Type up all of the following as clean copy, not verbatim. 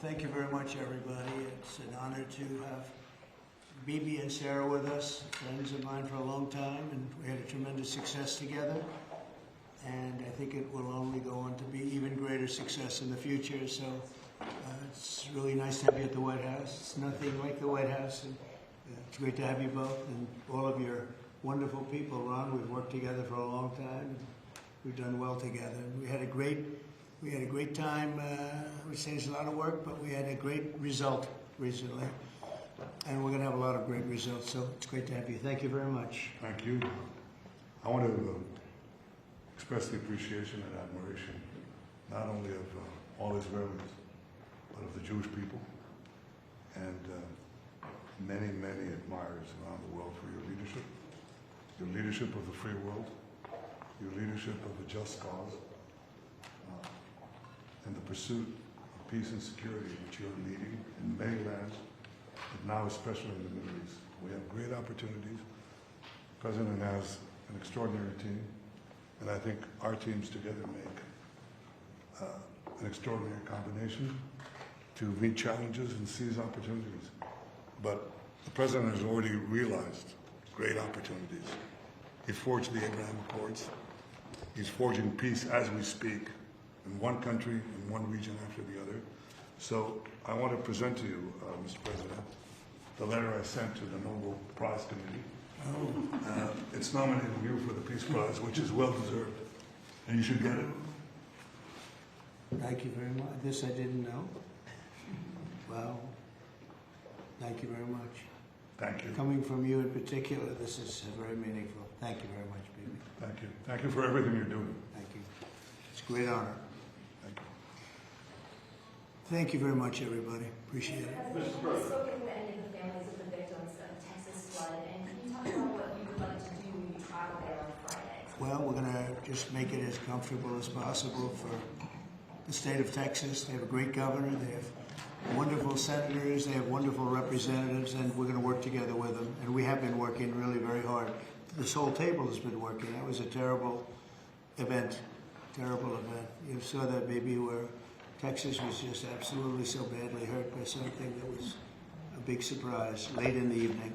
Thank you very much, everybody. It's an honor to have Bibi and Sarah with us, friends of mine for a long time, and we had a tremendous success together. And I think it will only go on to be even greater success in the future. So it's really nice to have you at the White House. It's nothing like the White House, and it's great to have you both and all of your wonderful people. Ron, we've worked together for a long time. And we've done well together. We had a great time. We saved a lot of work, but we had a great result recently. And we're going to have a lot of great results, so it's great to have you. Thank you very much. Thank you. I want to express the appreciation and admiration, not only of all Israelis, but of the Jewish people, and many, many admirers around the world for your leadership of the free world, your leadership of a just cause, and the pursuit of peace and security which you are leading in many lands, but now especially in the Middle East. We have great opportunities. The President has an extraordinary team, and I think our teams together make an extraordinary combination to meet challenges and seize opportunities. But the President has already realized great opportunities. He forged the Abraham Accords. He's forging peace as we speak, in one country, in one region after the other. So I want to present to you, Mr. President, the letter I sent to the Nobel Prize Committee. It's nominating you for the Peace Prize, which is well deserved, and you should get it. Thank you very much. This I didn't know. Wow. Thank you very much. Thank you. Coming from you in particular, this is very meaningful. Thank you very much, Bibi. Thank you. Thank you for everything you're doing. Thank you. It's a great honor. Thank you. Thank you very much, everybody. Appreciate it. Have you spoken to any of the families of the victims of Texas flood? And can you talk about what you would like to do when you travel there on Friday? Well, we're going to just make it as comfortable as possible for the state of Texas. They have a great governor. They have wonderful senators. They have wonderful representatives, and we're going to work together with them. And we have been working really very hard. This whole table has been working. That was a terrible event. Terrible event. You saw that maybe where Texas was just absolutely so badly hurt by something that was a big surprise late in the evening.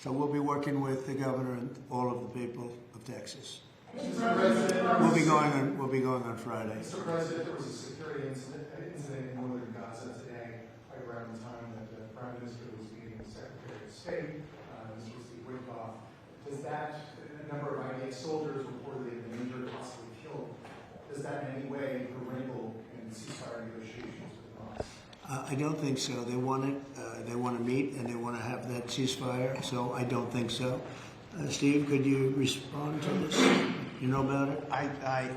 So we'll be working with the governor and all of the people of Texas. We'll be going on Friday. Mr. President, there was a security incident in northern Gaza today, right around the time that the Prime Minister was meeting the Secretary of State. This was the Wickoff. Does that, a number of IDF soldiers reportedly have been injured, possibly killed, does that in any way wrinkle in ceasefire negotiations with Hamas? I don't think so. They want it. They want to meet and they want to have that ceasefire. So I don't think so. Steve, could you respond to this? You know about it?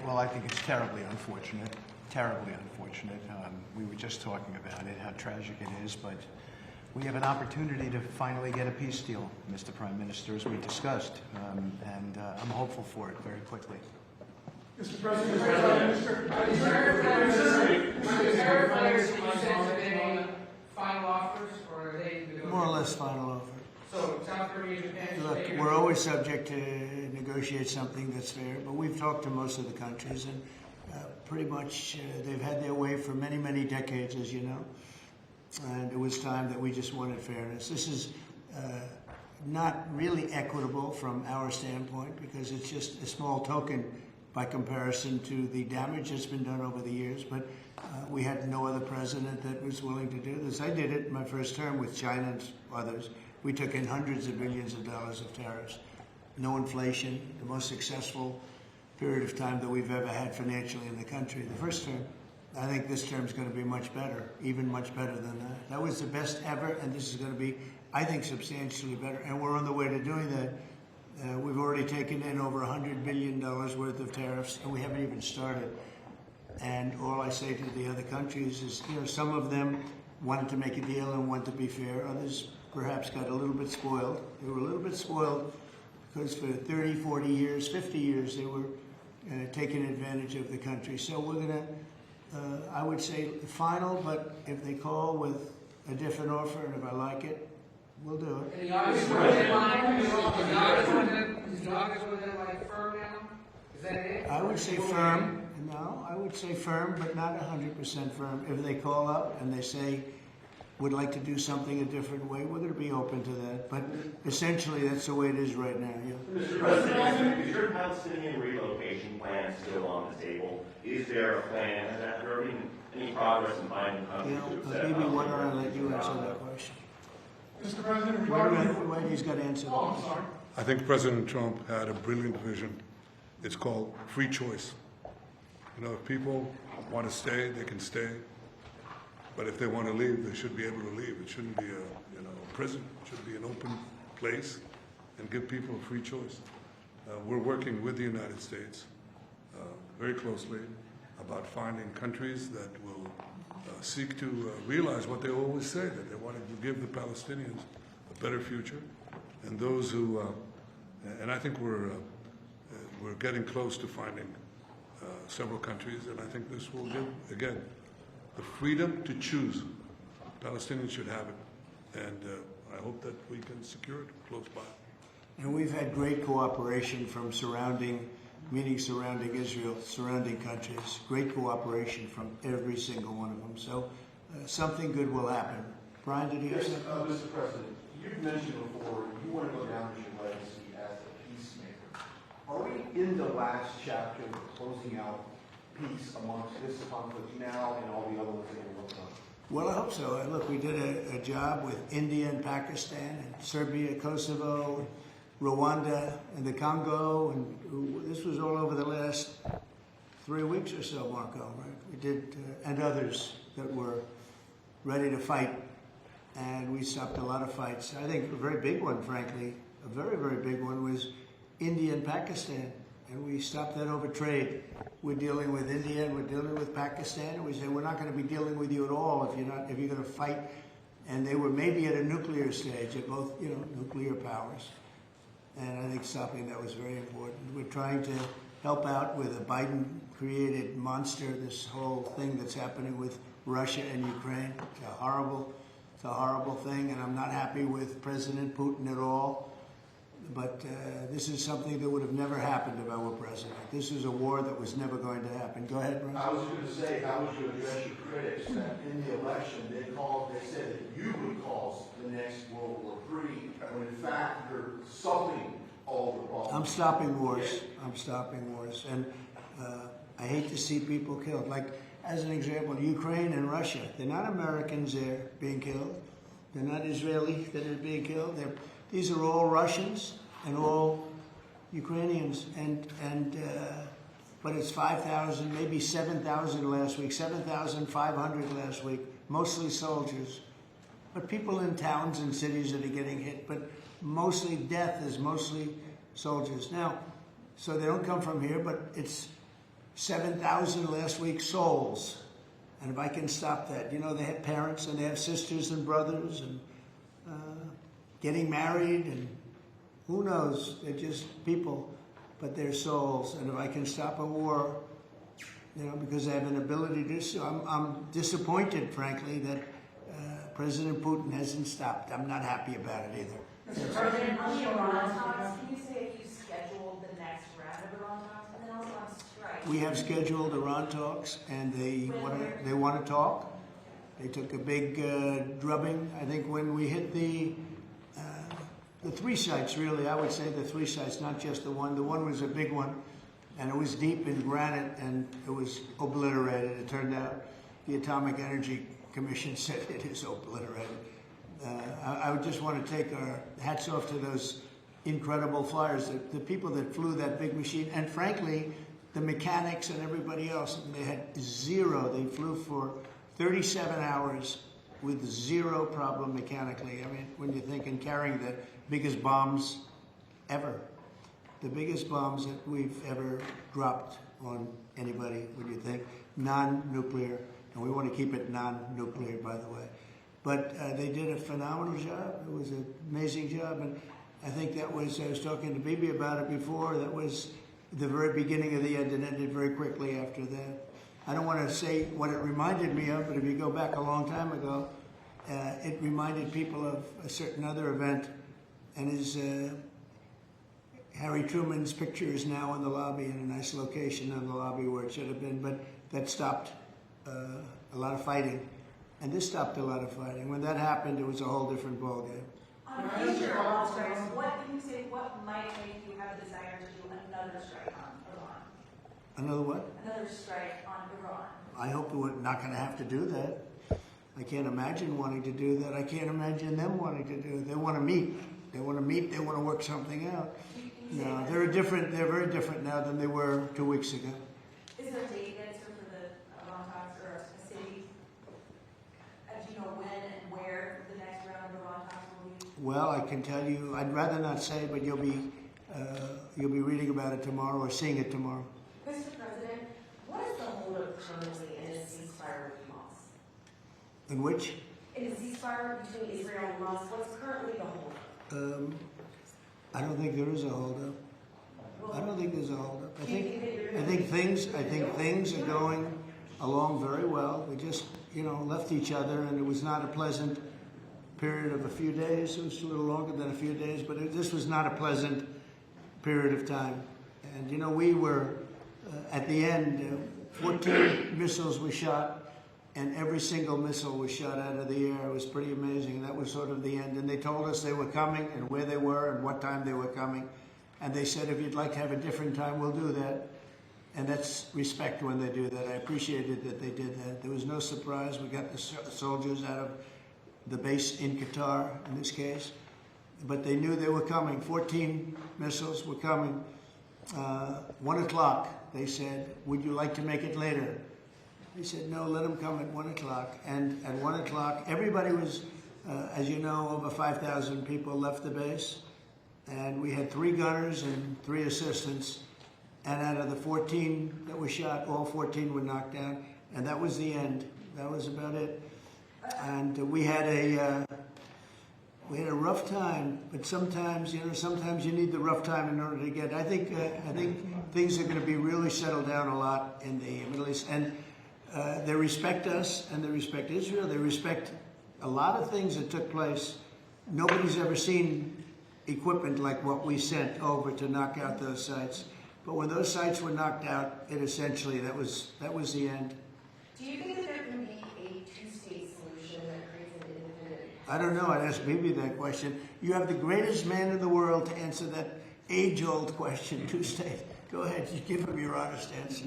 Well, I think it's terribly unfortunate. Terribly unfortunate. We were just talking about it, how tragic it is, but we have an opportunity to finally get a peace deal, Mr. Prime Minister, as we discussed, and I'm hopeful for it very quickly. Mr. President, is there any final offers, or are they More or less final offer. So South Korea, Japan, Look, we're always subject to negotiate something that's fair, but we've talked to most of the countries, and pretty much they've had their way for many, many decades, as you know. And it was time that we just wanted fairness. This is not really equitable from our standpoint because it's just a small token by comparison to the damage that's been done over the years. But we had no other president that was willing to do this. I did it in my first term with China and others. We took in hundreds of billions of dollars of tariffs. No inflation, the most successful period of time that we've ever had financially in the country. The first term. I think this term is going to be much better, even much better than that. That was the best ever, and this is going to be, I think, substantially better. And we're on the way to doing that. We've already taken in over $100 billion worth of tariffs, and we haven't even started. And all I say to the other countries is, you know, some of them wanted to make a deal and wanted to be fair. Others perhaps got a little bit spoiled. They were a little bit spoiled because for 30, 40 years, 50 years, they were taking advantage of the country. So we're going to, I would say final, but if they call with a different offer and if I like it, we'll do it. Is August within line? Is August within like firm now? Is that it? I would say firm, and No, I would say firm, but not 100% firm. If they call up and they say, would like to do something a different way, we're going to be open to that. But essentially, that's the way it is right now. Yeah. Mr. President, is your Palestinian relocation plan still on the table? Is there a plan? Has there been any progress in finding countries to accept? Maybe why don't I let you answer that question? Mr. President, Why regarding... he's got to answer that. Oh, I'm sorry. I think President Trump had a brilliant vision. It's called free choice. You know, if people want to stay, they can stay. But if they want to leave, they should be able to leave. It shouldn't be a prison. It should be an open place and give people a free choice. We're working with the United States very closely about finding countries that will seek to realize what they always say, that they want to give the Palestinians a better future. And those who, and I think we're getting close to finding several countries, and I think this will give, again, the freedom to choose. Palestinians should have it, and I hope that we can secure it close by. And we've had great cooperation from surrounding Israel, surrounding countries, great cooperation from every single one of them. So something good will happen. Brian, did you have something? Mr. President, you've mentioned before you want to go down as your legacy as a peacemaker. Are we in the last chapter of closing out peace amongst this conflict now and all the other ones that we're working on? Well, I hope so. Look, we did a job with India and Pakistan and Serbia, Kosovo, Rwanda, and the Congo, and this was all over the last 3 weeks or so, Marco, right? We did, and others that were ready to fight, and we stopped a lot of fights. I think a very big one, frankly, a very, very big one was India and Pakistan, and we stopped that over trade. We're dealing with India and we're dealing with Pakistan, and we said we're not going to be dealing with you at all if you're going to fight. And they were maybe at a nuclear stage, at both nuclear powers. And I think stopping that was very important. We're trying to help out with a Biden-created monster, this whole thing that's happening with Russia and Ukraine. It's a horrible thing, and I'm not happy with President Putin at all. But this is something that would have never happened if I were president. This is a war that was never going to happen. Go ahead, Ron. I was going to say, how would you address your critics that in the election they said that you would cause the next World War III, when in fact you're solving all the problems? I'm stopping wars. I'm stopping wars. And I hate to see people killed. Like, as an example, Ukraine and Russia. They're not Americans there being killed. They're not Israelis that are being killed. These are all Russians and all Ukrainians. But it's 5,000, maybe 7,000 last week, 7,500 last week, mostly soldiers. But people in towns and cities that are getting hit. But mostly death is mostly soldiers. Now, so they don't come from here, but it's 7,000 last week souls. And if I can stop that, they have parents and they have sisters and brothers and getting married, and who knows, they're just people, but they're souls. And if I can stop a war, because I have an ability to do so, I'm disappointed, frankly, that President Putin hasn't stopped. I'm not happy about it either. Mr. President, on the Iran talks, can you say if you scheduled the next round of Iran talks, and then also on strike? We have scheduled Iran talks, and they want to talk. They took a big drubbing. I think when we hit the 3 sites, really, I would say the 3 sites, not just the one. The one was a big one, and it was deep in granite, and it was obliterated. It turned out the Atomic Energy Commission said it is obliterated. I would just want to take our hats off to those incredible flyers, the people that flew that big machine, and frankly, the mechanics and everybody else. They had zero. They flew for 37 hours with zero problem mechanically. I mean, when you think in carrying the biggest bombs ever, the biggest bombs that we've ever dropped on anybody, when you think non-nuclear, and we want to keep it non-nuclear, by the way. But they did a phenomenal job. It was an amazing job, and I think that was, I was talking to Bibi about it before, that was the very beginning of the end, and ended very quickly after that. I don't want to say what it reminded me of, but if you go back a long time ago, it reminded people of a certain other event, and Harry Truman's picture is now in the lobby, in a nice location in the lobby where it should have been, but that stopped a lot of fighting. And this stopped a lot of fighting. When that happened, it was a whole different ballgame. On future on strikes, what can you say, what might make you have a desire to do another strike on Iran? Another what? Another strike on Iran? I hope we're not going to have to do that. I can't imagine wanting to do that. I can't imagine them wanting to do it. They want to meet. They want to meet. They want to work something out. No, they're very different now than they were 2 weeks ago. Is there a date yet for the Iran talks or a city? Do you know when and where the next round of Iran talks will be? Well, I can tell you. I'd rather not say, but you'll be reading about it tomorrow or seeing it tomorrow. Mr. President, what is the holdup currently in a ceasefire with Hamas? In which? In a ceasefire between Israel and Hamas, what's currently the holdup? I don't think there is a holdup. I don't think there's a holdup. I Do you think think that you're going to things are going along very well. We just, left each other, and it was not a pleasant period of a few days. It was a little longer than a few days, but this was not a pleasant period of time. And we were at the end. 14 missiles were shot. And every single missile was shot out of the air. It was pretty amazing. That was sort of the end. And they told us they were coming and where they were and what time they were coming. And they said, if you'd like to have a different time, we'll do that. And that's respect when they do that. I appreciated that they did that. There was no surprise. We got the soldiers out of the base in Qatar, in this case. But they knew they were coming. 14 missiles were coming. 1 o'clock, they said, would you like to make it later? He said, no, let them come at 1 o'clock. And at 1 o'clock, everybody was, as you know, over 5,000 people left the base. And we had 3 gunners and 3 assistants. And out of the 14 that were shot, all 14 were knocked down. And that was the end. That was about it. And we had a rough time. But sometimes, sometimes you need the rough time in order to get. I think things are going to be really settled down a lot in the Middle East. And they respect us, and they respect Israel. They respect a lot of things that took place. Nobody's ever seen equipment like what we sent over to knock out those sites. But when those sites were knocked out, that was the end. Do you think that there can be a two-state solution that creates an independent? I don't know. I'd ask Bibi that question. You have the greatest man in the world to answer that age-old question, two-state. Go ahead. You give him your honest answer.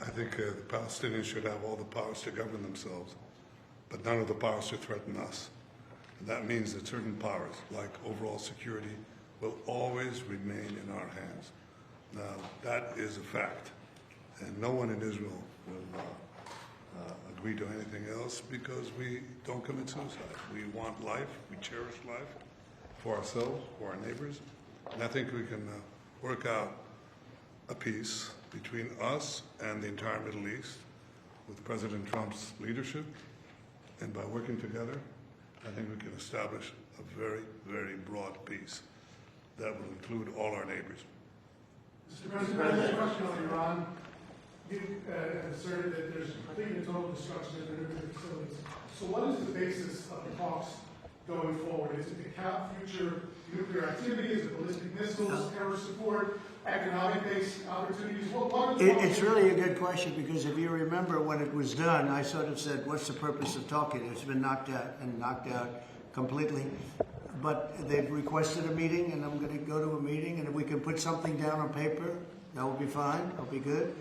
I think the Palestinians should have all the powers to govern themselves, but none of the powers to threaten us. And that means that certain powers, like overall security, will always remain in our hands. Now, that is a fact, and no one in Israel will agree to anything else because we don't commit suicide. We want life, we cherish life for ourselves, for our neighbors, and I think we can work out a peace between us and the entire Middle East with President Trump's leadership, and by working together, I think we can establish a very, very broad peace that will include all our neighbors. Mr. President, I have a question on Iran. You asserted that there's complete and total destruction of their nuclear facilities. So what is the basis of the talks going forward? Is it to cap future nuclear activity? Is it ballistic missiles, terror support, economic-based opportunities? What are the It's really a good question because if you remember when it was done, I sort of said, what's the purpose of talking? It's been knocked out completely. But they've requested a meeting, and I'm going to go to a meeting, and if we can put something down on paper, that will be fine. That'll be good.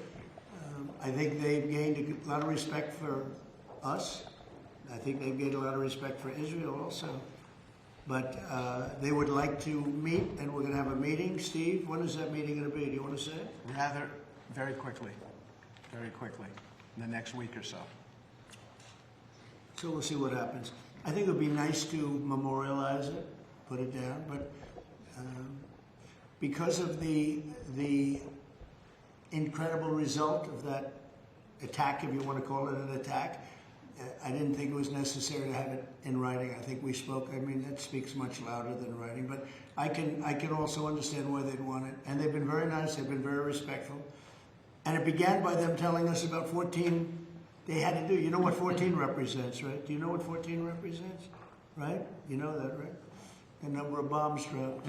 I think they've gained a lot of respect for us. I think they've gained a lot of respect for Israel also. But they would like to meet, and we're going to have a meeting. Steve, when is that meeting going to be? Do you want to say it? Rather, very quickly, in the next week or so. So we'll see what happens. I think it would be nice to memorialize it, put it down, but because of the incredible result of that attack, if you want to call it an attack, I didn't think it was necessary to have it in writing. I think we spoke. I mean, that speaks much louder than writing. But I can also understand why they'd want it. And they've been very nice. They've been very respectful. And it began by them telling us about 14 they had to do. You know what 14 represents, right? Do you know what 14 represents? Right? You know that, right? The number of bombs dropped.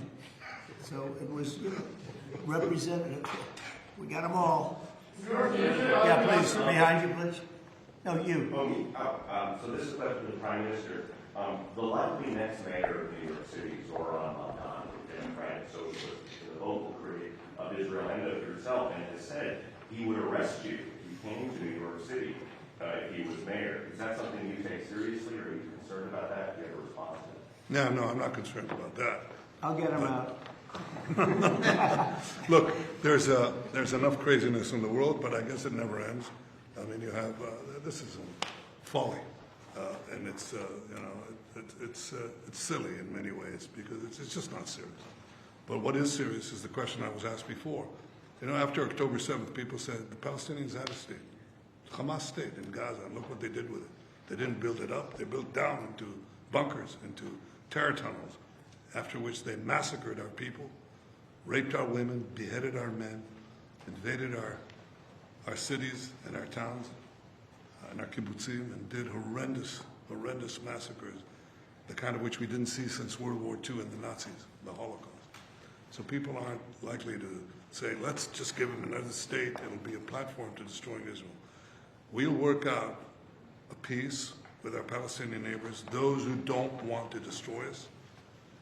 So it was, representative. We got them all. Yeah, please, behind you, please. No, you. Oh, me? So this is a question to the Prime Minister. The likely next mayor of New York City, Zoran Montan, a Democratic socialist, the vocal critic of Israel and of yourself, and has said he would arrest you if you came to New York City if he was mayor. Is that something you take seriously, or are you concerned about that? Do you have a response to that? No, I'm not concerned about that. I'll get him out. Look, there's enough craziness in the world, but I guess it never ends. I mean, you have this is folly, and it's it's silly in many ways because it's just not serious. But what is serious is the question I was asked before. After October 7th, people said the Palestinians had a state, Hamas state in Gaza, and look what they did with it. They didn't build it up; they built down into bunkers, into terror tunnels. After which they massacred our people, raped our women, beheaded our men, invaded our cities and our towns and our kibbutzim, and did horrendous massacres, the kind of which we didn't see since World War II and the Nazis, the Holocaust. So people aren't likely to say, let's just give them another state, it'll be a platform to destroying Israel. We'll work out a peace with our Palestinian neighbors, those who don't want to destroy us,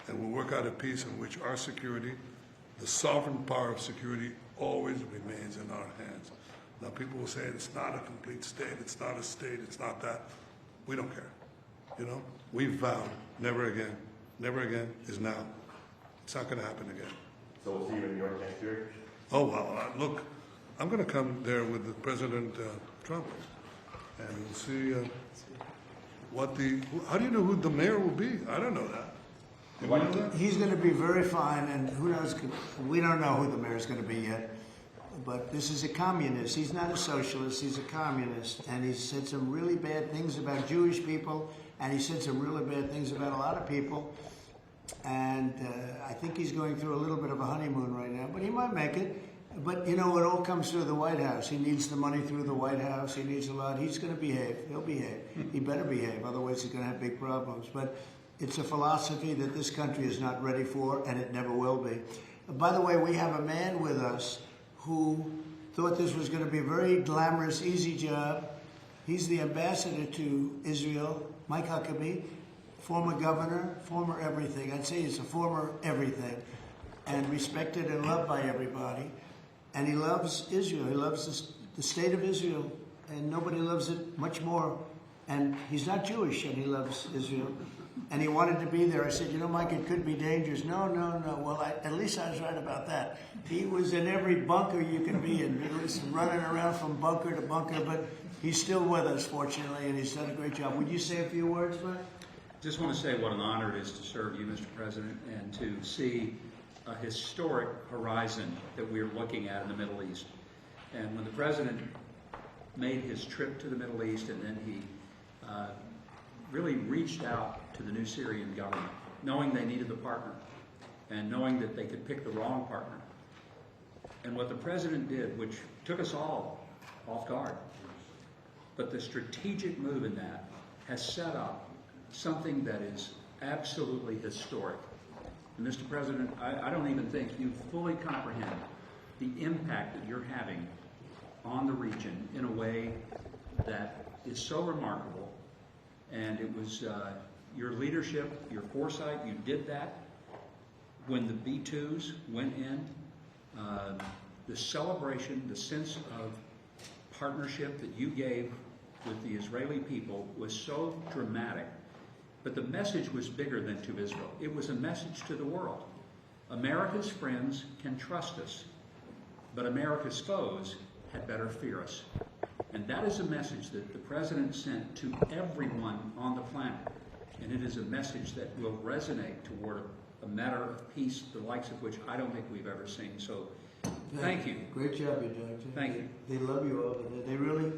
and we'll work out a peace in which our security, the sovereign power of security, always remains in our hands. Now people will say it's not a complete state, it's not a state, it's not that. We don't care. We've vowed never again. Never again is now. It's not going to happen again. So we'll see you in New York next year? Oh, well, look, I'm going to come there with the President Trump, and we'll see how do you know who the mayor will be? I don't know that. Do you know that? He's going to be very fine, and who knows, we don't know who the mayor's going to be yet. But this is a communist. He's not a socialist, he's a communist. And he said some really bad things about Jewish people, and he said some really bad things about a lot of people. And I think he's going through a little bit of a honeymoon right now, but he might make it. But it all comes through the White House. He needs the money through the White House. He needs a lot. He's going to behave. He'll behave. He better behave, otherwise he's going to have big problems. But it's a philosophy that this country is not ready for, and it never will be. By the way, we have a man with us who thought this was going to be a very glamorous, easy job. He's the ambassador to Israel, Mike Huckabee, former governor, former everything. I'd say he's a former everything, and respected and loved by everybody. And he loves Israel. He loves the state of Israel, and nobody loves it much more. And he's not Jewish, and he loves Israel. And he wanted to be there. I said, Mike, it could be dangerous. No. Well, at least I was right about that. He was in every bunker you can be in. He was running around from bunker to bunker, but he's still with us, fortunately, and he's done a great job. Would you say a few words, Mike? Just want to say what an honor it is to serve you, Mr. President, and to see a historic horizon that we're looking at in the Middle East. And when the President made his trip to the Middle East, and then he really reached out to the new Syrian government, knowing they needed a partner, and knowing that they could pick the wrong partner. And what the President did, which took us all off guard, but the strategic move in that has set up something that is absolutely historic. And Mr. President, I don't even think you fully comprehend the impact that you're having on the region in a way that is so remarkable. And it was your leadership, your foresight, you did that. When the B-2s went in, the celebration, the sense of partnership that you gave with the Israeli people was so dramatic. But the message was bigger than to Israel. It was a message to the world. America's friends can trust us, but America's foes had better fear us. And that is a message that the President sent to everyone on the planet. And it is a message that will resonate toward a matter of peace, the likes of which I don't think we've ever seen. So thank you. Great job, you did. Thank you. They love you over there.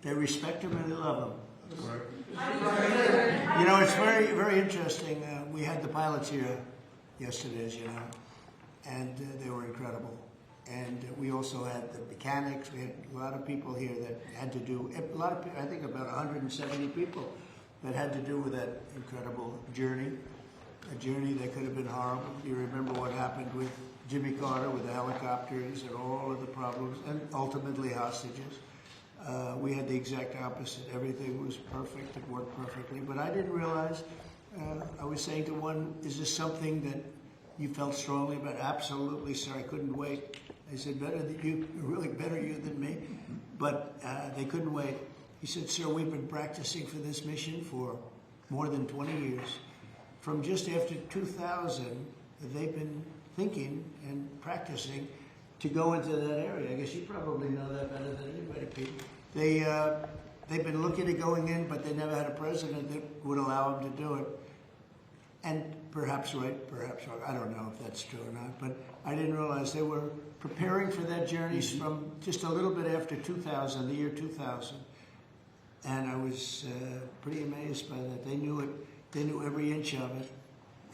They respect him and they love him. It's very, very interesting. We had the pilots here yesterday, as you know, and they were incredible. And we also had the mechanics. We had a lot of people here that had to do, I think about 170 people that had to do with that incredible journey. a journey that could have been horrible. You remember what happened with Jimmy Carter, with the helicopters and all of the problems, and ultimately hostages. We had the exact opposite. Everything was perfect. It worked perfectly. But I didn't realize, I was saying to one, is this something that you felt strongly about? Absolutely, sir. I couldn't wait. I said, better than you, really better you than me. But they couldn't wait. He said, sir, we've been practicing for this mission for more than 20 years. From just after 2000, they've been thinking and practicing to go into that area. I guess you probably know that better than anybody, Pete. They've been looking at going in, but they never had a president that would allow them to do it. And perhaps right, perhaps wrong. I don't know if that's true or not, but I didn't realize they were preparing for that journey from just a little bit after 2000, the year 2000. And I was pretty amazed by that. They knew it. They knew every inch of it.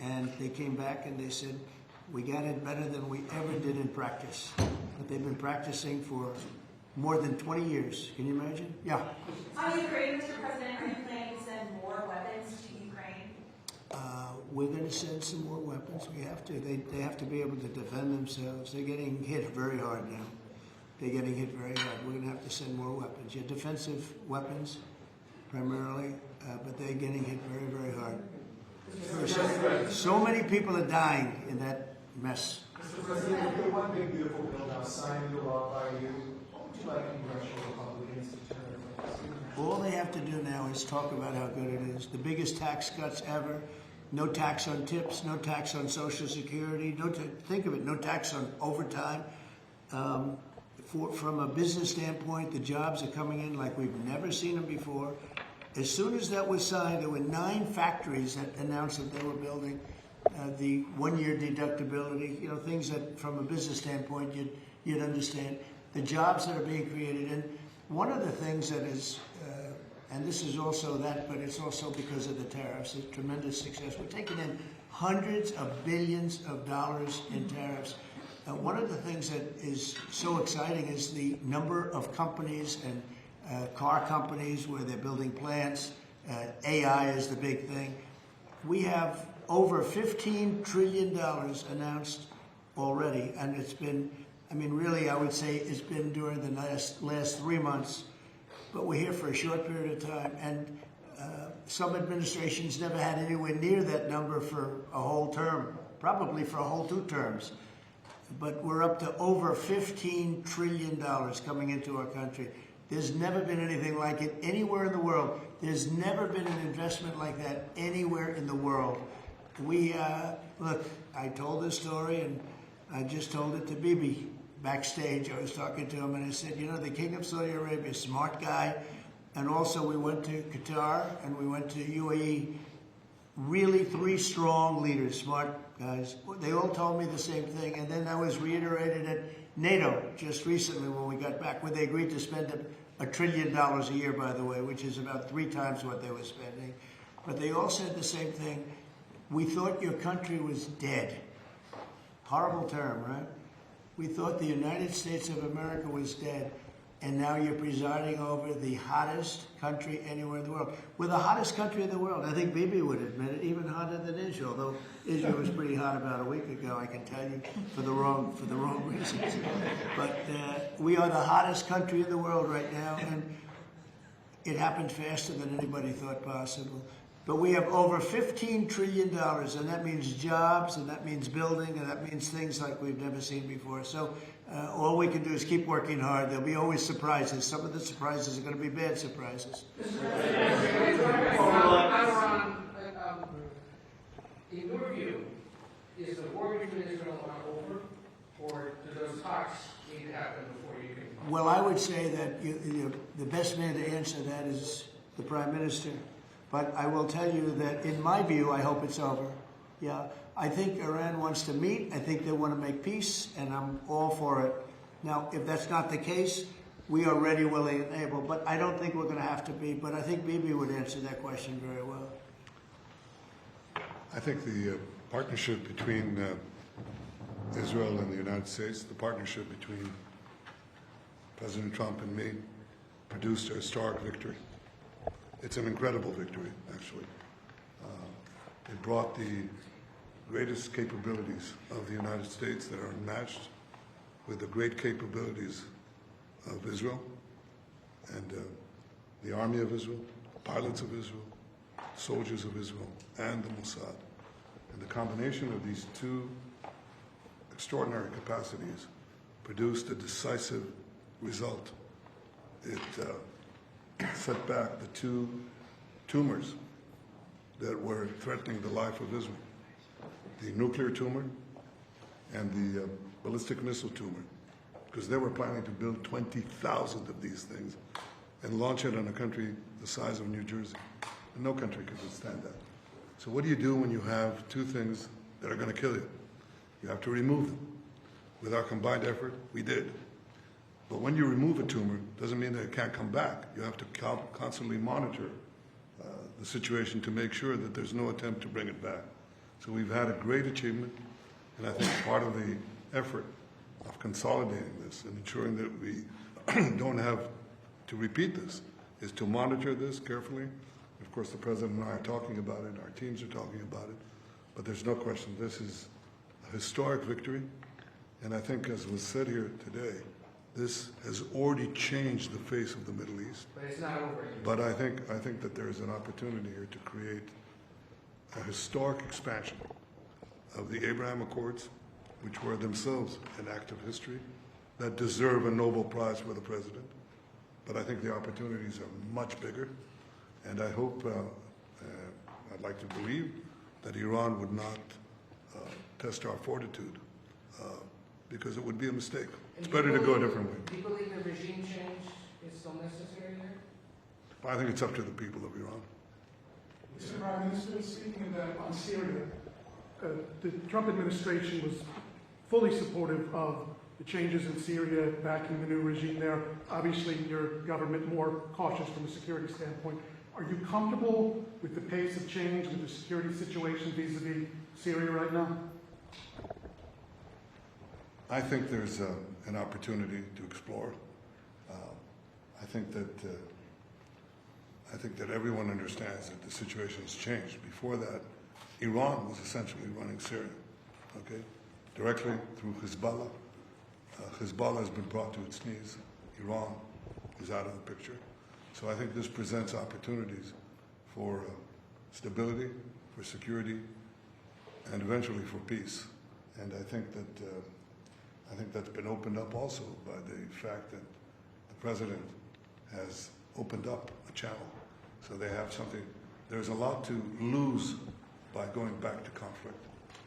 And they came back and they said, we got it better than we ever did in practice. But they've been practicing for more than 20 years. Can you imagine? Yeah. On Ukraine, Mr. President, are you planning to send more weapons to Ukraine? We're going to send some more weapons. We have to. They have to be able to defend themselves. They're getting hit very hard now. They're getting hit very hard. We're going to have to send more weapons. Yeah, defensive weapons primarily, but they're getting hit very, very hard. So many people are dying in that mess. Mr. President, if the one big beautiful bill now signed into law by you, what would you like congressional Republicans to turn from? All they have to do now is talk about how good it is. The biggest tax cuts ever. No tax on tips, no tax on Social Security, think of it, no tax on overtime. From a business standpoint, the jobs are coming in like we've never seen them before. As soon as that was signed, there were 9 factories that announced that they were building the 1-year deductibility, things that from a business standpoint you'd understand. The jobs that are being created. And one of the things that is, and this is also that, but it's also because of the tariffs, a tremendous success. We're taking in hundreds of billions of dollars in tariffs. One of the things that is so exciting is the number of companies and car companies where they're building plants. AI is the big thing. We have over $15 trillion announced already, and it's been, really, I would say it's been during the last 3 months, but we're here for a short period of time, and some administrations never had anywhere near that number for a whole term, probably for a whole 2 terms. But we're up to over $15 trillion coming into our country. There's never been anything like it anywhere in the world. There's never been an investment like that anywhere in the world. Look, I told this story, and I just told it to Bibi backstage. I was talking to him, and I said, the King of Saudi Arabia, smart guy. And also we went to Qatar, and we went to UAE. Really 3 strong leaders, smart guys. They all told me the same thing, and then that was reiterated at NATO just recently when we got back, where they agreed to spend $1 trillion a year, by the way, which is about 3 times what they were spending. But they all said the same thing. We thought your country was dead. Horrible term, right? We thought the United States of America was dead, and now you're presiding over the hottest country anywhere in the world. We're the hottest country in the world. I think Bibi would admit it, even hotter than Israel, though Israel was pretty hot about a week ago, I can tell you, for the wrong reasons. But we are the hottest country in the world right now, and it happened faster than anybody thought possible. But we have over $15 trillion, and that means jobs, and that means building, and that means things like we've never seen before. So all we can do is keep working hard. There'll be always surprises. Some of the surprises are going to be bad surprises. In your view, is the war between Israel and Iran over, or do those talks need to happen before you can? Well, I would say that the best man to answer that is the Prime Minister. But I will tell you that, in my view, I hope it's over. Yeah, I think Iran wants to meet. I think they want to make peace, and I'm all for it. Now, if that's not the case, we are ready, willing, and able. But I don't think we're going to have to be. But I think Bibi would answer that question very well. I think the partnership between Israel and the United States, the partnership between President Trump and me, produced a historic victory. It's an incredible victory, actually. It brought the greatest capabilities of the United States that are unmatched with the great capabilities of Israel and the army of Israel, pilots of Israel, soldiers of Israel, and the Mossad. And the combination of these two extraordinary capacities produced a decisive result. It set back the two tumors that were threatening the life of Israel, the nuclear tumor and the ballistic missile tumor, because they were planning to build 20,000 of these things and launch it on a country the size of New Jersey. And no country could withstand that. So what do you do when you have two things that are going to kill you? You have to remove them. With our combined effort, we did. But when you remove a tumor, doesn't mean that it can't come back. You have to constantly monitor the situation to make sure that there's no attempt to bring it back. So we've had a great achievement, and I think part of the effort of consolidating this and ensuring that we don't have to repeat this is to monitor this carefully. Of course, the President and I are talking about it, our teams are talking about it, but there's no question this is a historic victory, and I think, as was said here today, this has already changed the face of the Middle East. But it's not over yet. But I think that there is an opportunity here to create a historic expansion of the Abraham Accords, which were themselves an act of history, that deserve a Nobel Prize for the President. But I think the opportunities are much bigger, and I hope, I'd like to believe, that Iran would not test our fortitude, because it would be a mistake. It's better to go a different way. Do you believe the regime change is still necessary here? I think it's up to the people of Iran. Mr. Prime Minister, speaking of that, on Syria, the Trump administration was fully supportive of the changes in Syria, backing the new regime there. Obviously, your government more cautious from a security standpoint. Are you comfortable with the pace of change, with the security situation vis-a-vis Syria right now? I think there's an opportunity to explore. I think that everyone understands that the situation has changed. Before that, Iran was essentially running Syria, okay, directly through Hezbollah. Hezbollah has been brought to its knees. Iran is out of the picture. So I think this presents opportunities for stability, for security, and eventually for peace. And I think that's been opened up also by the fact that the President has opened up a channel. So they have something. There's a lot to lose by going back to conflict.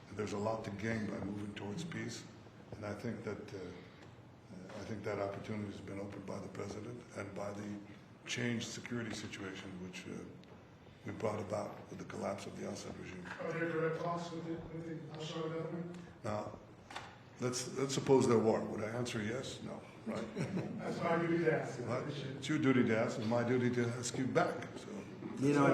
And there's a lot to gain by moving towards peace. And I think that opportunity has been opened by the President and by the changed security situation which we brought about with the collapse of the Assad regime. Are there direct talks with the Assad government? Now, let's suppose there were. Would I answer yes? No. Right? That's my duty to ask. Well, it's your duty to ask, and my duty to ask you back. So. You know,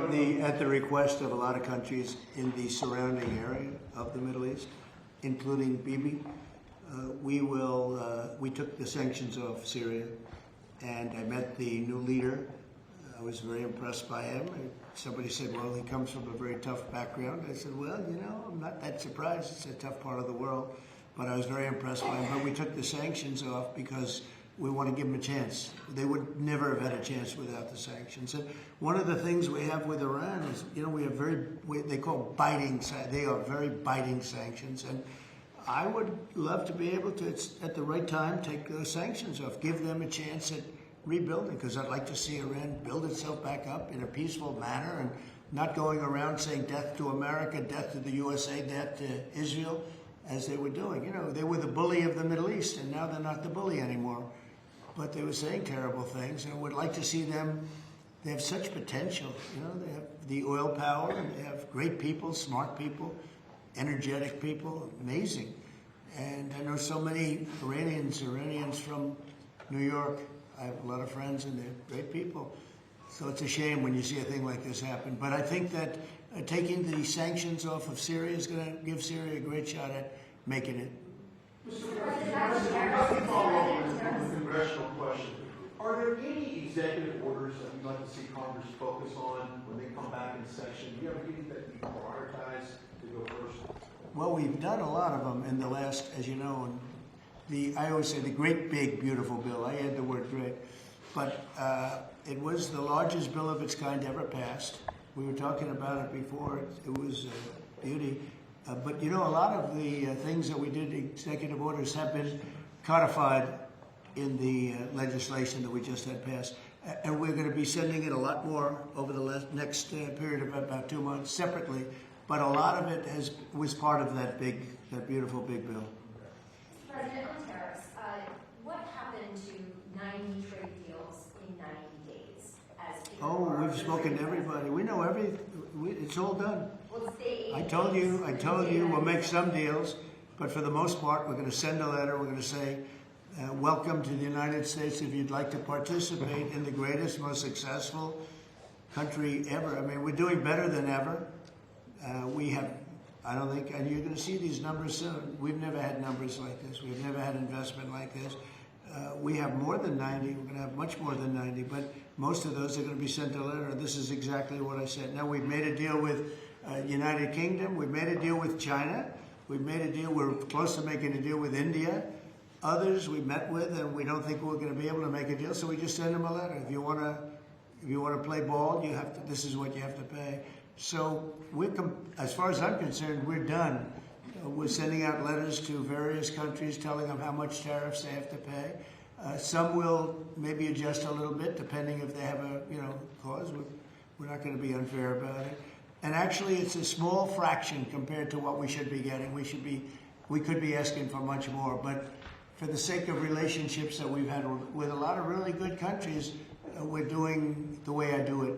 at the request of a lot of countries in the surrounding area of the Middle East, including Bibi, we took the sanctions off Syria, and I met the new leader. I was very impressed by him. Somebody said, well, he comes from a very tough background. I said, well, you know, I'm not that surprised. It's a tough part of the world. But I was very impressed by him. But we took the sanctions off because we want to give them a chance. They would never have had a chance without the sanctions. And one of the things we have with Iran is, you know, we have they call biting, they are very biting sanctions. And I would love to be able to, at the right time, take those sanctions off, give them a chance at rebuilding, because I'd like to see Iran build itself back up in a peaceful manner and not going around saying death to America, death to the USA, death to Israel, as they were doing. You know, they were the bully of the Middle East, and now they're not the bully anymore. But they were saying terrible things, and I would like to see them. They have such potential. You know, they have the oil power, and they have great people, smart people, energetic people, amazing. And I know so many Iranians from New York. I have a lot of friends, and they're great people. So it's a shame when you see a thing like this happen. But I think that taking the sanctions off of Syria is going to give Syria a great shot at making it. Mr. President, let me follow up with a congressional question. Are there any executive orders that you'd like to see Congress focus on when they come back in session? Do you have any that you prioritize to go first? Well, we've done a lot of them in the last, as you know, and I always say the great, big, beautiful bill. I add the word great. But it was the largest bill of its kind ever passed. We were talking about it before. It was beauty. But you know, a lot of the things that we did, executive orders, have been codified in the legislation that we just had passed. And we're going to be sending it a lot more over the next period of about 2 months separately. But a lot of it was part of that beautiful big bill. President, on tariffs, what happened to 90 trade deals in 90 days? Oh, we've spoken to everybody. We know it's all done. Well, I told you, we'll make some deals, but for the most part, we're going to send a letter. We're going to say, welcome to the United States. If you'd like to participate in the greatest, most successful country ever. I mean, we're doing better than ever. We have, I don't think, and you're going to see these numbers soon. We've never had numbers like this. We've never had investment like this. We have more than 90. We're going to have much more than 90, but most of those are going to be sent a letter. This is exactly what I said. Now, we've made a deal with United Kingdom. We've made a deal with China. We've made a deal. We're close to making a deal with India. Others we met with, and we don't think we're going to be able to make a deal, so we just send them a letter. If you want to play ball, you have to. This is what you have to pay. So as far as I'm concerned, we're done. We're sending out letters to various countries telling them how much tariffs they have to pay. Some will maybe adjust a little bit depending if they have a cause. We're not going to be unfair about it. And actually, it's a small fraction compared to what we should be getting. We could be asking for much more, but for the sake of relationships that we've had with a lot of really good countries, we're doing the way I do it.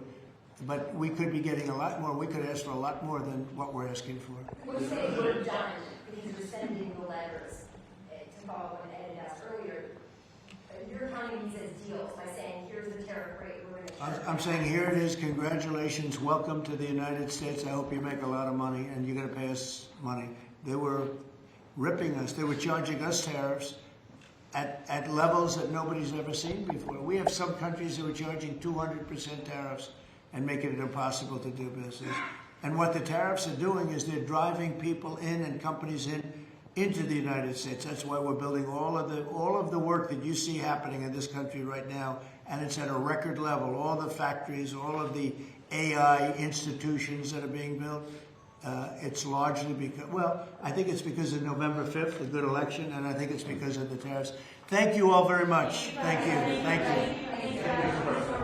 But we could be getting a lot more. We could ask for a lot more than what we're asking for. What you say we're done, because you're sending the letters, to follow what Ed had asked earlier, you're counting these as deals by saying, here's the tariff rate, we're going to I'm saying, here it is, congratulations, welcome to the United States. I hope you make a lot of money, and you're going to pay us money. They were ripping us. They were charging us tariffs at levels that nobody's ever seen before. We have some countries that were charging 200% tariffs and making it impossible to do business. And what the tariffs are doing is they're driving people in and companies into the United States. That's why we're building all of the work that you see happening in this country right now, and it's at a record level. All the factories, all of the AI institutions that are being built, it's largely because, well, I think it's because of November 5th, a good election, and I think it's because of the tariffs. Thank you all very much. Thank you. Thank you.